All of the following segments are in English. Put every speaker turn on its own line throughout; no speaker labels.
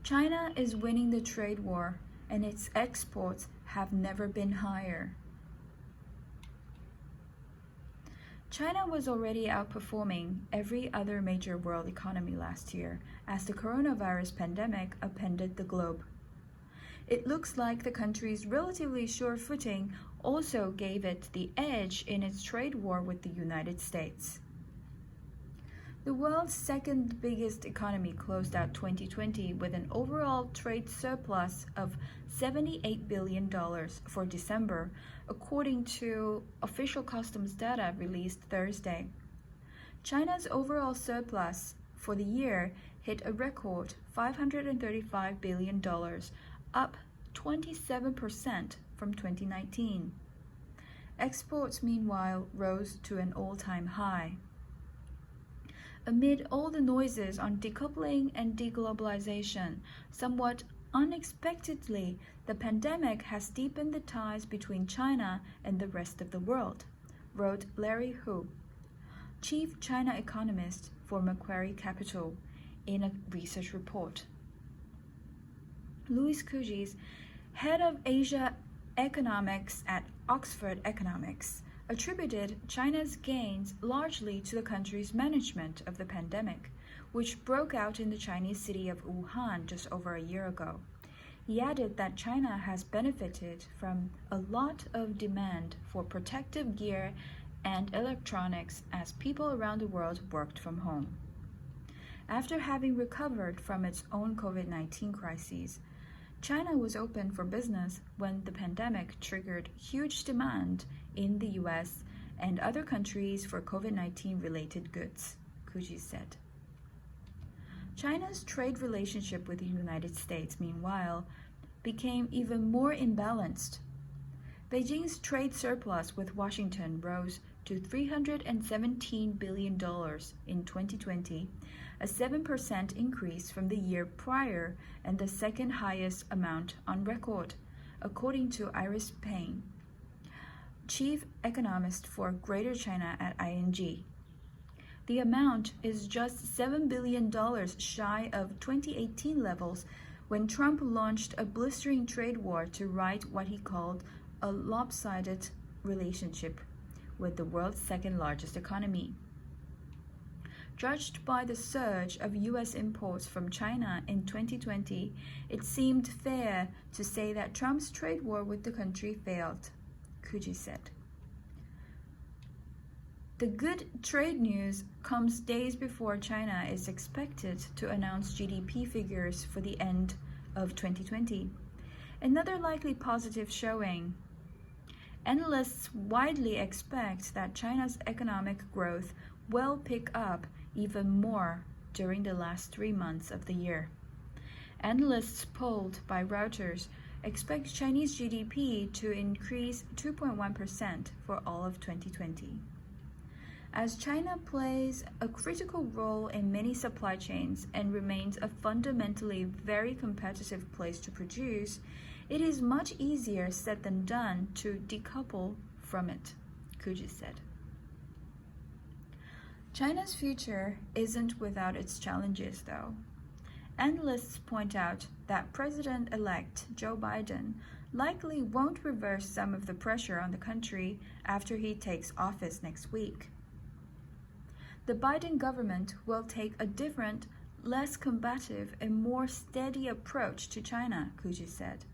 China is winning the trade war, and its exports have never been higher. China was already outperforming every other major world economy last year as the coronavirus pandemic upended the globe. It looks like the country's relatively sure footing also gave it the edge in its trade war with the United States. The world's second biggest economy closed out 2020 with an overall trade surplus of $78 billion for December, according to official customs data released Thursday. China's overall surplus for the year hit a record $535 billion, up 27% from 2019. Exports, meanwhile, rose to an all-time high. Amid all the noises on decoupling and deglobalization, somewhat unexpectedly, the pandemic has deepened the ties between China and the rest of the world, wrote Larry Hu, chief China economist for Macquarie Capital, in a research report. Louis Kugis, head of Asia economics at Oxford Economics, attributed China's gains largely to the country's management of the pandemic, which broke out in the Chinese city of Wuhan just over a year ago. He added that China has benefited from a lot of demand for protective gear and electronics as people around the world worked from home. After having recovered from its own COVID-19 crises, China was open for business when the pandemic triggered huge demand in the US and other countries for COVID-19 related goods, Kugis said. China's trade relationship with the United States, meanwhile, became even more imbalanced. Beijing's trade surplus with Washington rose to $317 billion in 2020, a 7% increase from the year prior and the second highest amount on record, according to Iris Payne, chief economist for Greater China at ING. The amount is just $7 billion shy of 2018 levels when Trump launched a blistering trade war to right what he called a lopsided relationship with the world's second largest economy. Judged by the surge of U.S. imports from China in 2020, it seemed fair to say that Trump's trade war with the country failed, Kugis said. The good trade news comes days before China is expected to announce GDP figures for the end of 2020. Another likely positive showing. Analysts widely expect that China's economic growth will pick up even more during the last 3 months of the year. Analysts polled by Reuters expect Chinese GDP to increase 2.1% for all of 2020. As China plays a critical role in many supply chains and remains a fundamentally very competitive place to produce, it is much easier said than done to decouple from it, Kugis said. China's future isn't without its challenges, though. Analysts point out that President-elect Joe Biden likely won't reverse some of the pressure on the country after he takes office next week. The Biden government will take a different, less combative, and more steady approach to China, Kugis said.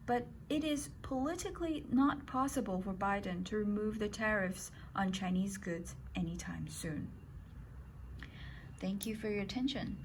But it is politically not possible for Biden to remove the tariffs on Chinese goods anytime soon. Thank you for your attention.